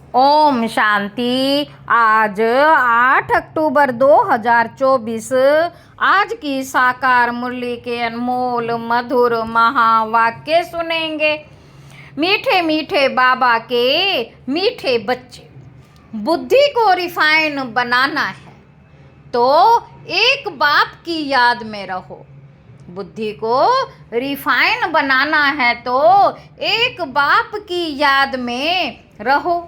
ओम शांति। आज 8 अक्टूबर 2024 आज की साकार मुरली के अनमोल मधुर महावाक्य सुनेंगे। मीठे मीठे बाबा के मीठे बच्चे, बुद्धि को रिफाइन बनाना है तो एक बाप की याद में रहो। बुद्धि को रिफाइन बनाना है तो एक बाप की याद में रहो।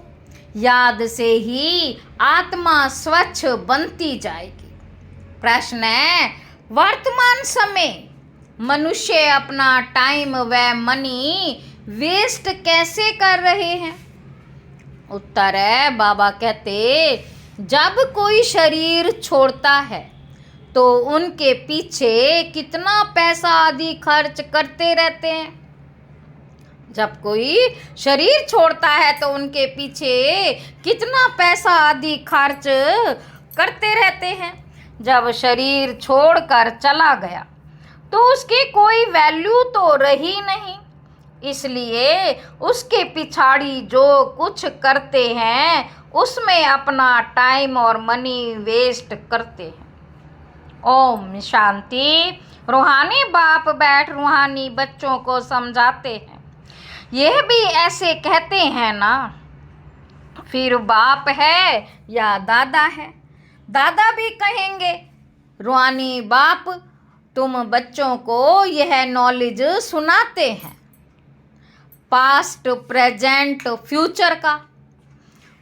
याद से ही आत्मा स्वच्छ बनती जाएगी। प्रश्न है, वर्तमान समय मनुष्य अपना टाइम व मनी वेस्ट कैसे कर रहे हैं? उत्तर है, बाबा कहते, जब कोई शरीर छोड़ता है तो उनके पीछे कितना पैसा आदि खर्च करते रहते हैं। जब कोई शरीर छोड़ता है तो उनके पीछे कितना पैसा आदि खर्च करते रहते हैं। जब शरीर छोड़कर चला गया तो उसकी कोई वैल्यू तो रही नहीं, इसलिए उसके पिछाड़ी जो कुछ करते हैं उसमें अपना टाइम और मनी वेस्ट करते हैं। ओम शांति। रूहानी बाप बैठ रूहानी बच्चों को समझाते हैं। यह भी ऐसे कहते हैं ना, फिर बाप है या दादा है? दादा भी कहेंगे, रूहानी बाप तुम बच्चों को यह नॉलेज सुनाते हैं पास्ट प्रेजेंट फ्यूचर का।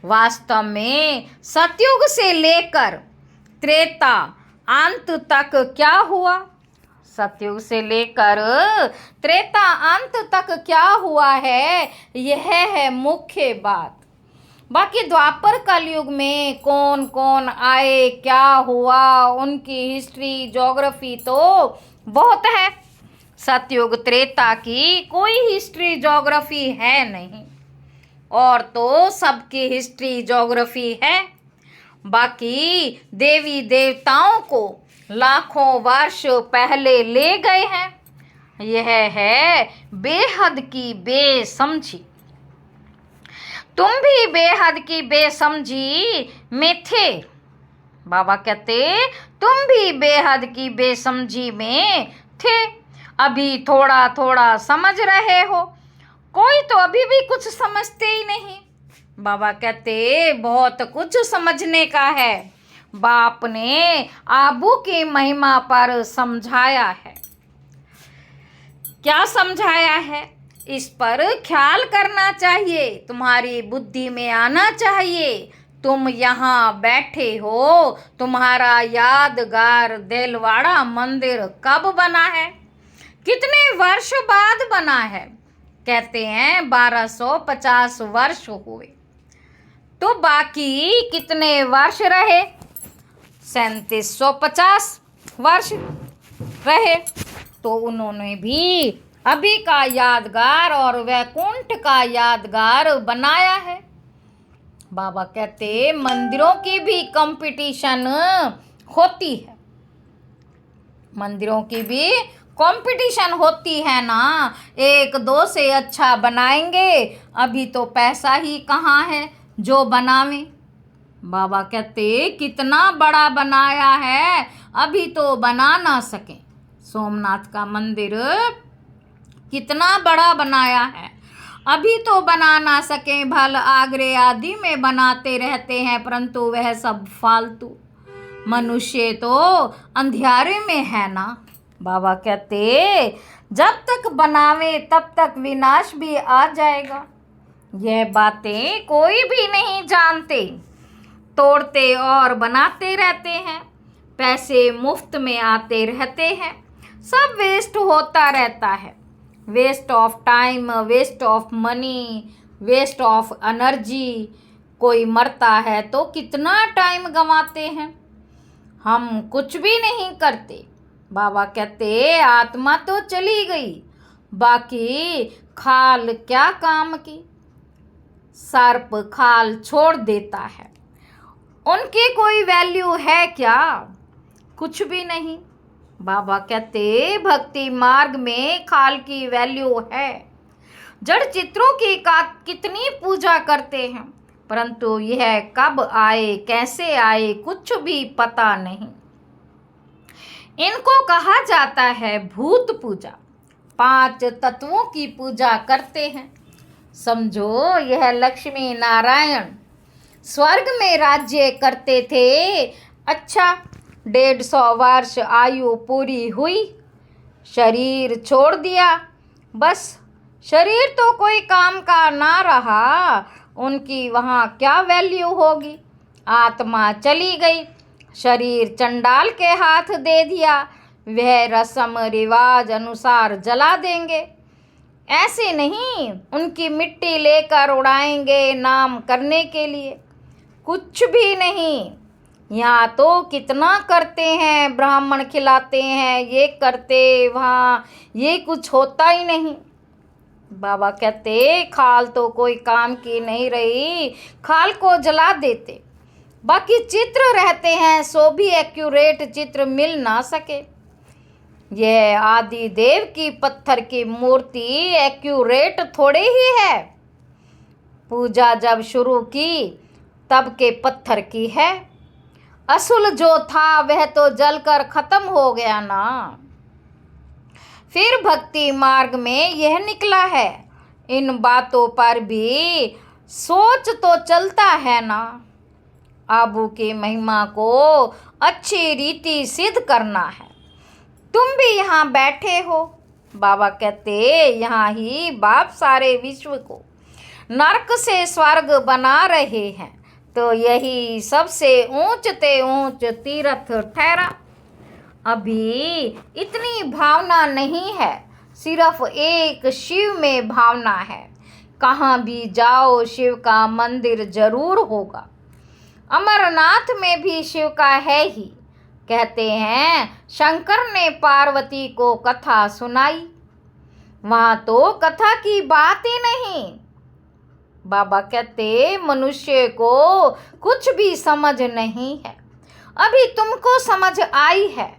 वास्तव में सतयुग से लेकर त्रेता अंत तक क्या हुआ? सतयुग से लेकर त्रेता अंत तक क्या हुआ है, यह है मुख्य बात। बाकी द्वापर कलयुग में कौन कौन आए, क्या हुआ, उनकी हिस्ट्री ज्योग्राफी तो बहुत है। सतयुग त्रेता की कोई हिस्ट्री ज्योग्राफी है नहीं, और तो सबकी हिस्ट्री ज्योग्राफी है। बाकी देवी देवताओं को लाखों वर्ष पहले ले गए हैं। यह है बेहद की बेसमझी। तुम भी बेहद की बेसमझी में थे। बाबा कहते, तुम भी बेहद की बेसमझी में थे। अभी थोड़ा थोड़ा समझ रहे हो, कोई तो अभी भी कुछ समझते ही नहीं। बाबा कहते, बहुत कुछ समझने का है। बाप ने आबू की महिमा पर समझाया है। क्या समझाया है? इस पर ख्याल करना चाहिए, तुम्हारी बुद्धि में आना चाहिए। तुम यहाँ बैठे हो, तुम्हारा यादगार देलवाड़ा मंदिर कब बना है? कितने वर्ष बाद बना है? कहते हैं 1250 वर्ष हुए। तो बाकी कितने वर्ष रहे? 3750 वर्ष रहे। तो उन्होंने भी अभी का यादगार और वैकुंठ का यादगार बनाया है। बाबा कहते, मंदिरों की भी कंपटीशन होती है। मंदिरों की भी कंपटीशन होती है ना, एक दो से अच्छा बनाएंगे। अभी तो पैसा ही कहाँ है जो बनावे। बाबा कहते, कितना बड़ा बनाया है, अभी तो बना ना सके। सोमनाथ का मंदिर कितना बड़ा बनाया है, अभी तो बना ना सके। भल आगरे आदि में बनाते रहते हैं, परंतु वह सब फालतू। मनुष्य तो अंधियारे में है ना। बाबा कहते, जब तक बनावे तब तक विनाश भी आ जाएगा। यह बातें कोई भी नहीं जानते, तोड़ते और बनाते रहते हैं। पैसे मुफ्त में आते रहते हैं, सब वेस्ट होता रहता है। Waste of time, waste of money, waste of energy. कोई मरता है तो कितना टाइम गंवाते हैं, हम कुछ भी नहीं करते। बाबा कहते, आत्मा तो चली गई, बाकी खाल क्या काम की? सर्प खाल छोड़ देता है, उनकी कोई वैल्यू है क्या? कुछ भी नहीं। बाबा कहते, भक्ति मार्ग में खाल की वैल्यू है। जड़ चित्रों की कितनी पूजा करते हैं, परंतु यह कब आए, कैसे आए, कुछ भी पता नहीं। इनको कहा जाता है भूत पूजा। 5 तत्वों की पूजा करते हैं। समझो यह लक्ष्मी नारायण स्वर्ग में राज्य करते थे। अच्छा, 150 वर्ष आयु पूरी हुई, शरीर छोड़ दिया, बस शरीर तो कोई काम का ना रहा, उनकी वहाँ क्या वैल्यू होगी। आत्मा चली गई, शरीर चंडाल के हाथ दे दिया, वह रस्म रिवाज अनुसार जला देंगे। ऐसे नहीं उनकी मिट्टी लेकर उड़ाएंगे नाम करने के लिए, कुछ भी नहीं। यहाँ तो कितना करते हैं, ब्राह्मण खिलाते हैं, ये करते, वहाँ ये कुछ होता ही नहीं। बाबा कहते खाल तो कोई काम की नहीं रही, खाल को जला देते। बाकी चित्र रहते हैं, सो भी एक्यूरेट चित्र मिल ना सके। यह आदि देव की पत्थर की मूर्ति एक्यूरेट थोड़े ही है। पूजा जब शुरू की तब के पत्थर की है। असुल जो था वह तो जलकर खत्म हो गया ना। फिर भक्ति मार्ग में यह निकला है। इन बातों पर भी सोच तो चलता है ना। आबू की महिमा को अच्छी रीति सिद्ध करना है। तुम भी यहाँ बैठे हो, बाबा कहते यहाँ ही बाप सारे विश्व को नरक से स्वर्ग बना रहे हैं, तो यही सबसे ऊंचते ऊंच तीर्थ ठहरा। अभी इतनी भावना नहीं है, सिर्फ एक शिव में भावना है। कहाँ भी जाओ शिव का मंदिर जरूर होगा। अमरनाथ में भी शिव का है ही। कहते हैं शंकर ने पार्वती को कथा सुनाई, वहाँ तो कथा की बात ही नहीं। बाबा कहते मनुष्य को कुछ भी समझ नहीं है, अभी तुमको समझ आई है,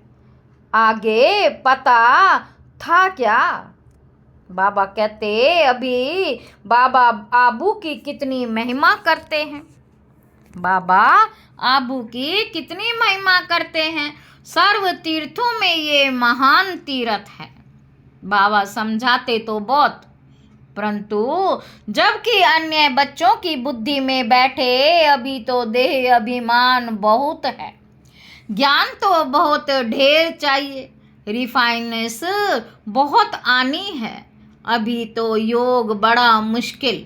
आगे पता था क्या। बाबा कहते अभी बाबा आबू की कितनी महिमा करते हैं। बाबा आबू की कितनी महिमा करते हैं। सर्व तीर्थों में ये महान तीर्थ है। बाबा समझाते तो बहुत, परंतु जबकि अन्य बच्चों की बुद्धि में बैठे, अभी तो देह अभिमान बहुत है, ज्ञान तो बहुत ढेर चाहिए, रिफाइनेस बहुत आनी है। अभी तो योग बड़ा मुश्किल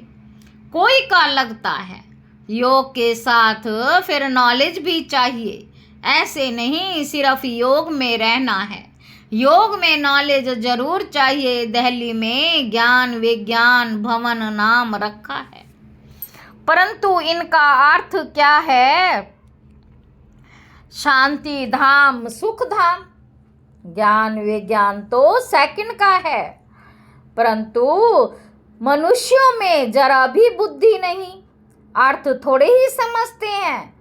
कोई का लगता है। योग के साथ फिर नॉलेज भी चाहिए। ऐसे नहीं सिर्फ योग में रहना है, योग में नॉलेज जरूर चाहिए। दिल्ली में ज्ञान विज्ञान भवन नाम रखा है, परंतु इनका अर्थ क्या है? शांति धाम, सुख धाम। ज्ञान विज्ञान तो सेकंड का है, परंतु मनुष्यों में जरा भी बुद्धि नहीं, अर्थ थोड़े ही समझते हैं।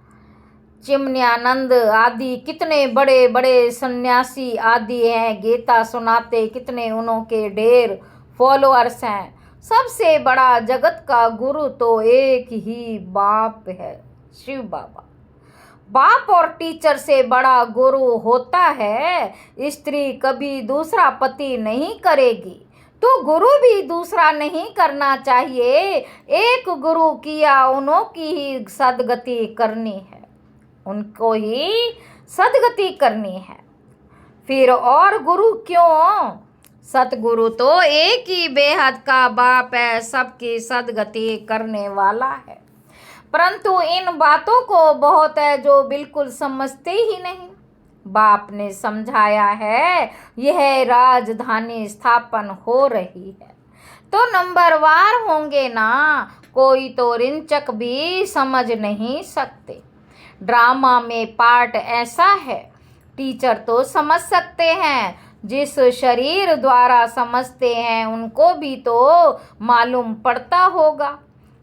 चिमन्यानंद आदि कितने बड़े बड़े सन्यासी आदि हैं, गीता सुनाते कितने उनके ढेर फॉलोअर्स हैं। सबसे बड़ा जगत का गुरु तो एक ही बाप है, शिव बाबा। बाप और टीचर से बड़ा गुरु होता है। स्त्री कभी दूसरा पति नहीं करेगी, तो गुरु भी दूसरा नहीं करना चाहिए। एक गुरु किया, उन्हों की ही सदगति करनी है, उनको ही सदगति करनी है। फिर और गुरु क्यों? सतगुरु तो एक ही बेहद का बाप है, सबकी सदगति करने वाला है। परंतु इन बातों को बहुत है जो बिल्कुल समझते ही नहीं। बाप ने समझाया है यह राजधानी स्थापन हो रही है, तो नंबरवार होंगे ना, कोई तो रिंचक भी समझ नहीं सकते। ड्रामा में पार्ट ऐसा है, टीचर तो समझ सकते हैं, जिस शरीर द्वारा समझते हैं उनको भी तो मालूम पड़ता होगा।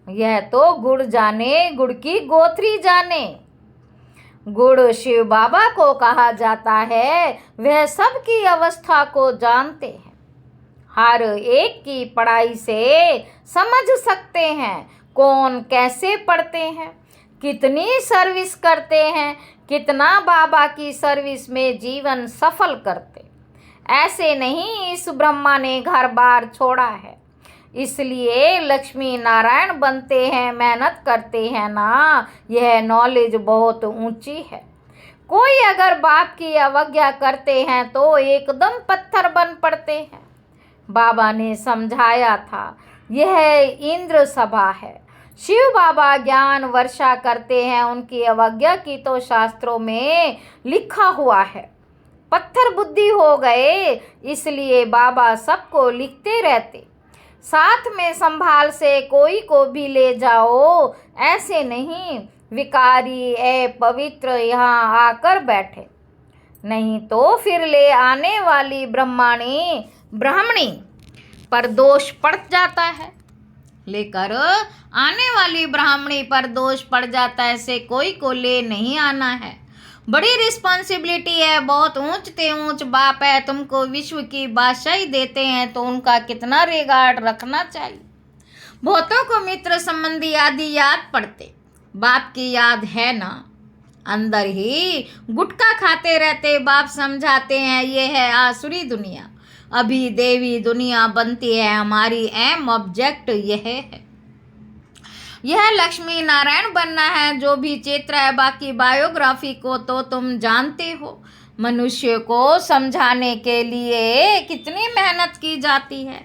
यह तो गुड़ जाने गुड़ की गोथरी जाने। गुड़ शिव बाबा को कहा जाता है, वह सबकी अवस्था को जानते हैं, हर एक की पढ़ाई से समझ सकते हैं। कौन कैसे पढ़ते हैं, कितनी सर्विस करते हैं, कितना बाबा की सर्विस में जीवन सफल करते। ऐसे नहीं इस ब्रह्मा ने घर बार छोड़ा है, इसलिए लक्ष्मी नारायण बनते हैं, मेहनत करते हैं ना। यह नॉलेज बहुत ऊंची है। कोई अगर बाप की अवज्ञा करते हैं तो एकदम पत्थर बन पड़ते हैं। बाबा ने समझाया था, यह इंद्र सभा है। शिव बाबा ज्ञान वर्षा करते हैं, उनकी अवज्ञा की तो शास्त्रों में लिखा हुआ है। पत्थर बुद्धि हो गए, इसलिए बाबा सबको लिखते रहते। साथ में संभाल से कोई को भी ले जाओ, ऐसे नहीं विकारी पवित्र यहाँ आकर बैठे, नहीं तो फिर ले आने वाली ब्राह्मणी पर दोष पड़ जाता है। लेकर आने वाली ब्राह्मणी पर दोष पड़ जाता है, ऐसे कोई को ले नहीं आना है। बड़ी रिस्पॉन्सिबिलिटी है, बहुत ऊंच ते ऊंच बाप है, तुमको विश्व की बादशाही देते हैं तो उनका कितना रिगार्ड रखना चाहिए। बहुतों को मित्र संबंधी आदि याद पड़ते, बाप की याद है ना। अंदर ही गुटखा खाते रहते, बाप समझाते हैं ये है आसुरी दुनिया, अभी देवी दुनिया बनती है, हमारी एम ऑब्जेक्ट यह है, यह लक्ष्मी नारायण बनना है। जो भी चित्र है, बाकी बायोग्राफी को तो तुम जानते हो। मनुष्य को समझाने के लिए कितनी मेहनत की जाती है,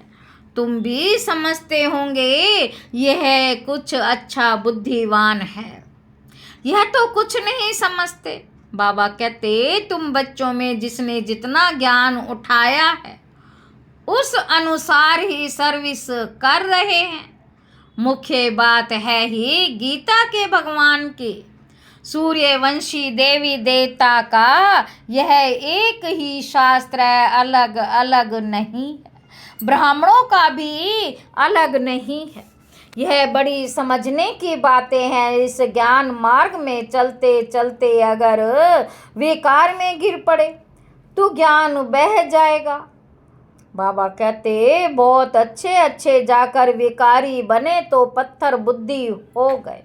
तुम भी समझते होंगे। यह कुछ अच्छा बुद्धिमान है, यह तो कुछ नहीं समझते। बाबा कहते, तुम बच्चों में जिसने जितना ज्ञान उठाया है उस अनुसार ही सर्विस कर रहे हैं। मुख्य बात है ही गीता के भगवान की, सूर्यवंशी देवी देवता का यह एक ही शास्त्र है, अलग अलग नहीं है। ब्राह्मणों का भी अलग नहीं है। यह बड़ी समझने की बातें हैं। इस ज्ञान मार्ग में चलते चलते अगर विकार में गिर पड़े तो ज्ञान बह जाएगा। बाबा कहते, बहुत अच्छे जाकर विकारी बने तो पत्थर बुद्धि हो गए।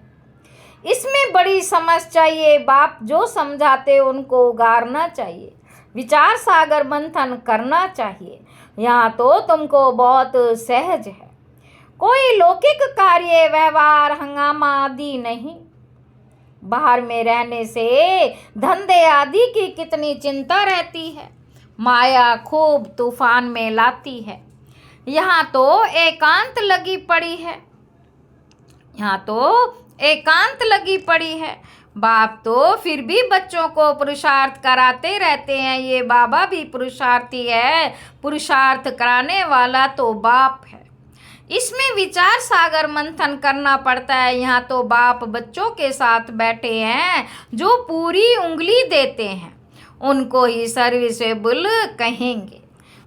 इसमें बड़ी समझ चाहिए। बाप जो समझाते उनको उगारना चाहिए, विचार सागर मंथन करना चाहिए। यहाँ तो तुमको बहुत सहज है, कोई लौकिक कार्य व्यवहार हंगामा आदि नहीं। बाहर में रहने से धंधे आदि की कितनी चिंता रहती है, माया खूब तूफान में लाती है। यहाँ तो एकांत लगी पड़ी है, यहाँ तो एकांत लगी पड़ी है। बाप तो फिर भी बच्चों को पुरुषार्थ कराते रहते हैं। ये बाबा भी पुरुषार्थी है, पुरुषार्थ कराने वाला तो बाप है। इसमें विचार सागर मंथन करना पड़ता है। यहाँ तो बाप बच्चों के साथ बैठे हैं, जो पूरी उंगली देते हैं उनको ही सर्विसेबल कहेंगे।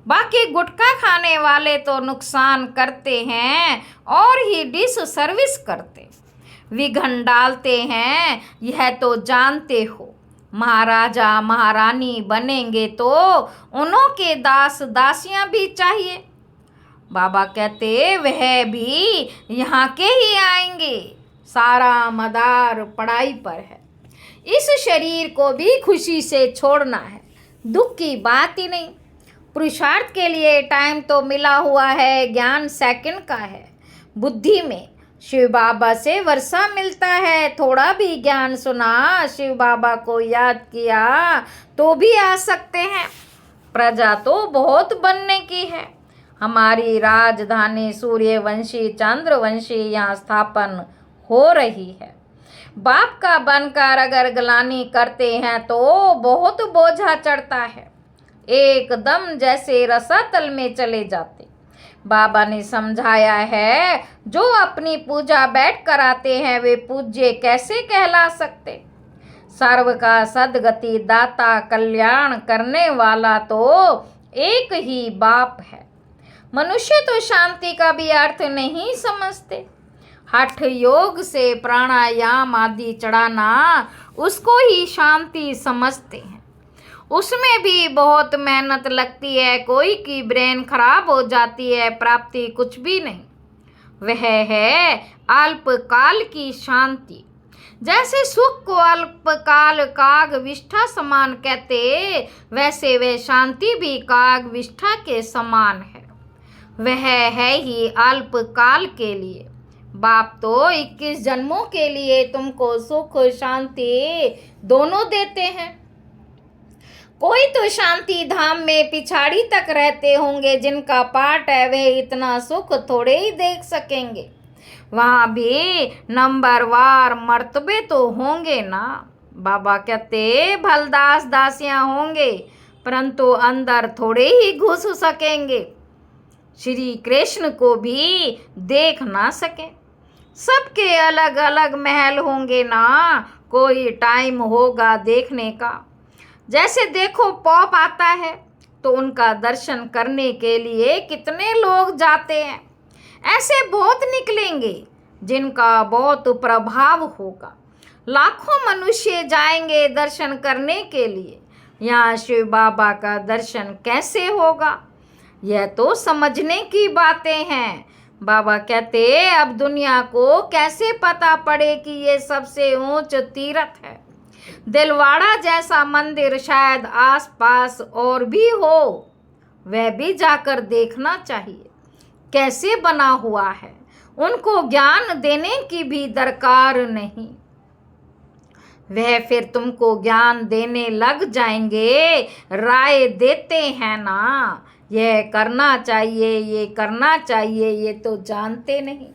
बाकी गुटखा खाने वाले तो नुकसान करते हैं और ही डिस सर्विस करते, विघन डालते हैं। यह तो जानते हो। महाराजा महारानी बनेंगे तो उन्हों के दास दासियां भी चाहिए। बाबा कहते, वह भी यहाँ के ही आएंगे। सारा मदार पढ़ाई पर है। इस शरीर को भी खुशी से छोड़ना है, दुख की बात ही नहीं। पुरुषार्थ के लिए टाइम तो मिला हुआ है, ज्ञान सेकंड का है। बुद्धि में शिव बाबा से वर्षा मिलता है। थोड़ा भी ज्ञान सुना, शिव बाबा को याद किया तो भी आ सकते हैं। प्रजा तो बहुत बनने की है। हमारी राजधानी सूर्यवंशी चंद्रवंशी यहाँ स्थापन हो रही है। बाप का बनकर अगर गलानी करते हैं तो बहुत बोझा चढ़ता है, एकदम जैसे रसातल में चले जाते। बाबा ने समझाया है, जो अपनी पूजा बैठ कर आते हैं वे पूज्य कैसे कहला सकते। सर्व का सदगति दाता कल्याण करने वाला तो एक ही बाप है। मनुष्य तो शांति का भी अर्थ नहीं समझते। हठ योग से प्राणायाम आदि चढ़ाना उसको ही शांति समझते हैं। उसमें भी बहुत मेहनत लगती है। कोई की ब्रेन खराब हो जाती है, प्राप्ति कुछ भी नहीं। वह है अल्पकाल की शांति। जैसे सुख को अल्पकाल काग विष्ठा समान कहते, वैसे वह शांति भी काग विष्ठा के समान है। वह है ही अल्पकाल के लिए। बाप तो 21 जन्मों के लिए तुमको सुख शांति दोनों देते हैं। कोई तो शांति धाम में पिछाड़ी तक रहते होंगे, जिनका पाठ है वे इतना सुख थोड़े ही देख सकेंगे। वहाँ भी नंबरवार मर्तबे तो होंगे ना। बाबा कहते भलदास दासियाँ होंगे, परंतु अंदर थोड़े ही घुस सकेंगे। श्री कृष्ण को भी देख ना सके। सबके अलग अलग महल होंगे ना, कोई टाइम होगा देखने का। जैसे देखो पॉप आता है तो उनका दर्शन करने के लिए कितने लोग जाते हैं। ऐसे बहुत निकलेंगे जिनका बहुत प्रभाव होगा। लाखों मनुष्य जाएंगे दर्शन करने के लिए। यहाँ शिव बाबा का दर्शन कैसे होगा, यह तो समझने की बातें हैं। बाबा कहते अब दुनिया को कैसे पता पड़े कि ये सबसे ऊंच तीर्थ है। दिलवाड़ा जैसा मंदिर शायद आसपास और भी हो, वह भी जाकर देखना चाहिए कैसे बना हुआ है। उनको ज्ञान देने की भी दरकार नहीं, वह फिर तुमको ज्ञान देने लग जाएंगे। राय देते हैं ना, यह करना चाहिए, ये करना चाहिए, ये तो जानते नहीं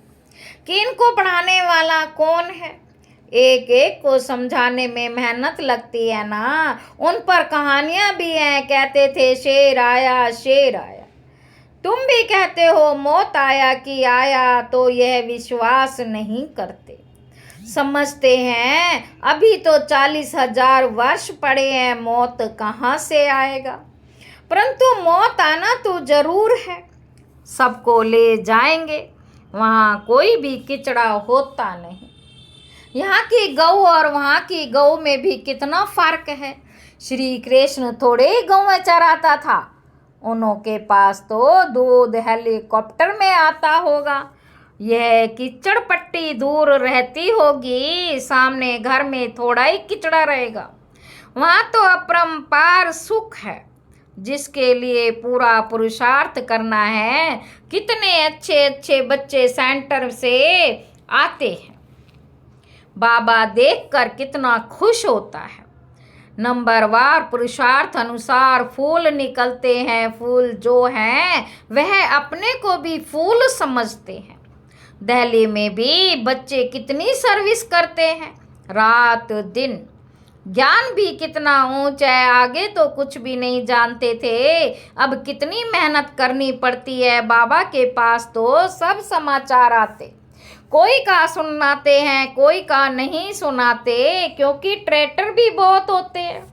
कि इनको पढ़ाने वाला कौन है। एक एक को समझाने में मेहनत लगती है ना। उन पर कहानियां भी हैं, कहते थे शेर आया शेर आया। तुम भी कहते हो मौत आया कि आया, तो यह विश्वास नहीं करते। समझते हैं अभी तो 40,000 वर्ष पड़े हैं, मौत कहाँ से आएगा। परंतु मौत आना तो जरूर है। सबको ले जाएंगे, वहाँ कोई भी किचड़ा होता नहीं। यहाँ की गऊ और वहाँ की गऊ में भी कितना फर्क है। श्री कृष्ण थोड़े ही गऊ में चराता था, उन्हों के पास तो दूध हेलीकॉप्टर में आता होगा। यह कीचड़ पट्टी दूर रहती होगी, सामने घर में थोड़ा ही किचड़ा रहेगा। वहाँ तो अपरंपार सुख है, जिसके लिए पूरा पुरुषार्थ करना है। कितने अच्छे अच्छे बच्चे सेंटर से आते हैं, बाबा देखकर कितना खुश होता है। नंबरवार पुरुषार्थ अनुसार फूल निकलते हैं। फूल जो हैं वह अपने को भी फूल समझते हैं। दिल्ली में भी बच्चे कितनी सर्विस करते हैं, रात दिन। ज्ञान भी कितना ऊंचा है, आगे तो कुछ भी नहीं जानते थे, अब कितनी मेहनत करनी पड़ती है। बाबा के पास तो सब समाचार आते, कोई का सुनाते हैं, कोई का नहीं सुनाते, क्योंकि ट्रेटर भी बहुत होते हैं।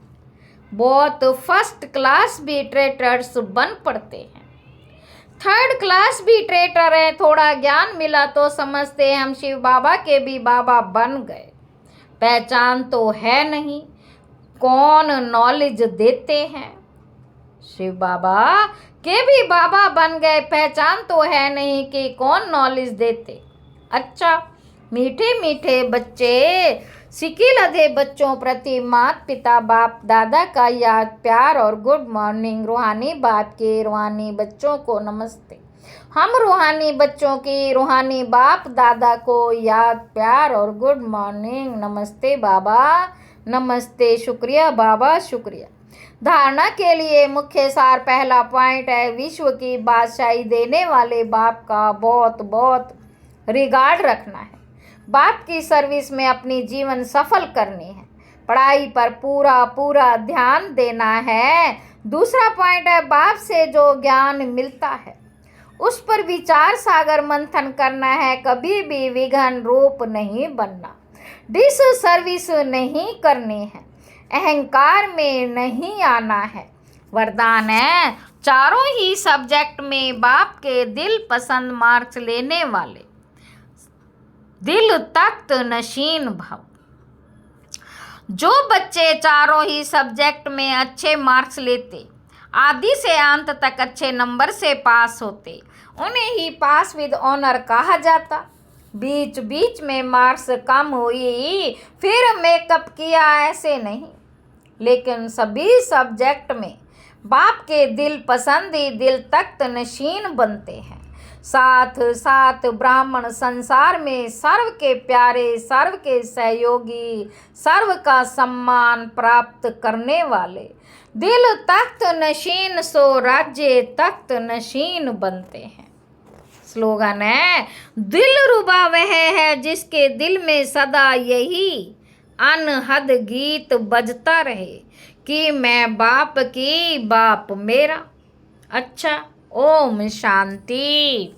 बहुत फर्स्ट क्लास भी ट्रेटर्स बन पड़ते हैं, थर्ड क्लास भी ट्रेटर है। थोड़ा ज्ञान मिला तो समझते हैं हम शिव बाबा के भी बाबा बन गए। पहचान तो है नहीं, कौन नॉलेज देते हैं। शिव बाबा के भी बाबा बन गए, पहचान तो है नहीं कि कौन नॉलेज देते। अच्छा, मीठे मीठे बच्चे, सिकिल अधे बच्चों प्रति माता पिता बाप दादा का याद प्यार और गुड मॉर्निंग। रूहानी बाप के रूहानी बच्चों को नमस्ते। हम रूहानी बच्चों की रूहानी बाप दादा को याद प्यार और गुड मॉर्निंग। नमस्ते बाबा, नमस्ते, शुक्रिया बाबा, शुक्रिया। धारणा के लिए मुख्य सार पहला पॉइंट है, विश्व की बादशाही देने वाले बाप का बहुत बहुत रिगार्ड रखना है। बाप की सर्विस में अपनी जीवन सफल करनी है। पढ़ाई पर पूरा पूरा ध्यान देना है। दूसरा पॉइंट है, बाप से जो ज्ञान मिलता है उस पर विचार सागर मंथन करना है। कभी भी विघन रूप नहीं बनना, डिस सर्विस नहीं करनी है, अहंकार में नहीं आना है। वरदान है, चारों ही सब्जेक्ट में बाप के दिल पसंद मार्क्स लेने वाले दिल तख्त नशीन भव। जो बच्चे चारों ही सब्जेक्ट में अच्छे मार्क्स लेते, आदि से अंत तक अच्छे नंबर से पास होते, उन्हें ही पास विद ऑनर कहा जाता। बीच बीच में मार्क्स कम हुई, फिर मेकअप किया, ऐसे नहीं, लेकिन सभी सब्जेक्ट में बाप के दिल पसंदी दिल तख्त नशीन बनते हैं। साथ साथ ब्राह्मण संसार में सर्व के प्यारे, सर्व के सहयोगी, सर्व का सम्मान प्राप्त करने वाले, दिल तख्त नशीन सो राज्य तख्त नशीन बनते हैं। स्लोगन है, दिल रुबा वह है जिसके दिल में सदा यही अनहद गीत बजता रहे कि मैं बाप की बाप मेरा। अच्छा, ओम शांति।